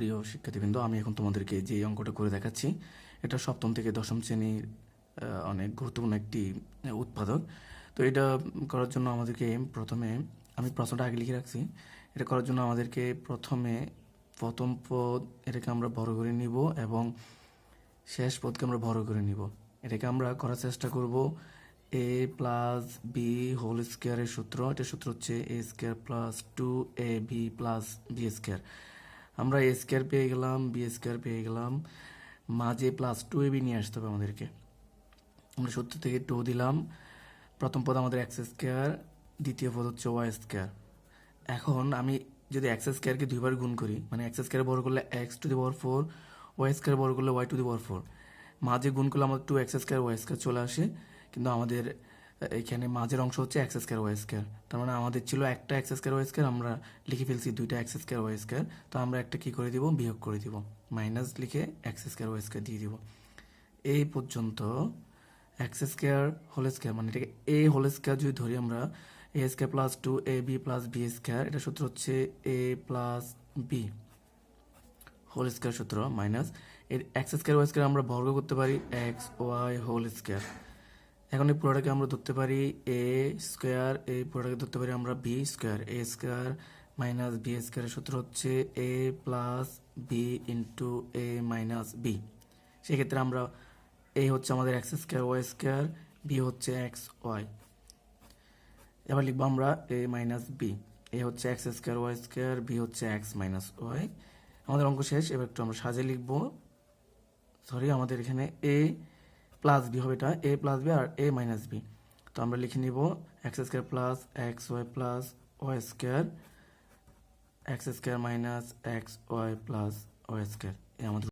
প্রিয় শিক্ষার্থীবৃন্দ, আমি এখন তোমাদেরকে যে অঙ্কটা করে দেখাচ্ছি এটা সপ্তম থেকে দশম শ্রেণীর অনেক গুরুত্বপূর্ণ একটি উৎপাদক। তো এটা করার জন্য আমাদেরকে প্রথমে, আমি প্রশ্নটা আগে লিখে রাখছি, এটা করার জন্য আমাদেরকে প্রথমে প্রথম পদ এটাকে আমরা বড় করে নিব এবং শেষ পদকে আমরা বড় করে নিব। এটাকে আমরা করার চেষ্টা করব এ প্লাস বি হোল স্কোয়ারের সূত্র। এটার সূত্র হচ্ছে a square plus 2ab plus B square. আমরা এ স্কোয়ার পেয়ে গেলাম, বি স্কোয়ার পেয়ে গেলাম, মাঝে প্লাস 2ab নিয়ে আসতে হবে আমাদেরকে। আমরা সূত্র থেকে 2 দিলাম, প্রথম পদ আমাদের এক্স স্কোয়ার, দ্বিতীয় পদ হচ্ছে ওয়াই স্কোয়ার। এখন আমি যদি এক্স স্কোয়ারকে দুইবার গুণ করি, মানে এক্স স্কোয়ার বড় করলে x to the power 4, y square বড় করলে ওয়াই টু দি পাওয়ার 4, মাঝে গুণ করলে আমাদের 2x স্কোয়ার ওয়াই স্কোয়ার চলে আসে, কিন্তু আমাদের এখানে মাঝের অংশ হচ্ছে এক্স স্কোয়ার ওয়াই স্কোয়ার। তার মানে আমাদের ছিল একটা এক্স স্কোয়ার ওয়াই স্কোয়ার, আমরা লিখে ফেলছি দুইটা এক্স স্কোয়ার ওয়াই স্কোয়ার। তো আমরা একটা কি করে দিব, বিয়োগ করে দিব, মাইনাস লিখে এক্স স্কোয়ার ওয়াই স্কোয়ার দিয়ে দিব। এই পর্যন্ত এক্স স্কোয়ার হোল স্কোয়ার, মানে এটাকে এ হোল স্কোয়ার যদি ধরি আমরা, এ square plus 2ab plus B square, এটা সূত্র হচ্ছে এ প্লাস বি হোল স্কোয়ার সূত্র, মাইনাস এর এক্স স্কোয়ার ওয়াই স্কোয়ার আমরা বর্গ করতে পারি এক্স ওয়াই হোল স্কোয়ার। এখন এই পুরোটাকে আমরা ধরতে পারি এ স্কোয়ার, এই পুরোটাকে ধরতে পারি আমরা b square. A square minus b স্কোয়ারের সূত্র হচ্ছে এ plus b into a minus b. সেক্ষেত্রে আমরা এ হচ্ছে আমাদের x square Y square, b হচ্ছে এক্স ওয়াই। এবার লিখবো আমরা এ মাইনাস বি। এ হচ্ছে x square Y square, b হচ্ছে এক্স মাইনাস ওয়াই। আমাদের অঙ্ক শেষ। এবার একটু আমরা সাজে লিখবো, সরি আমাদের এখানে এ প্লাস বি হবে, এটা এ প্লাস বি আর এ মাইনাস বি। তো আমরা লিখে নিব x square plus x y plus y square, x square minus x y plus y square. এই আমাদের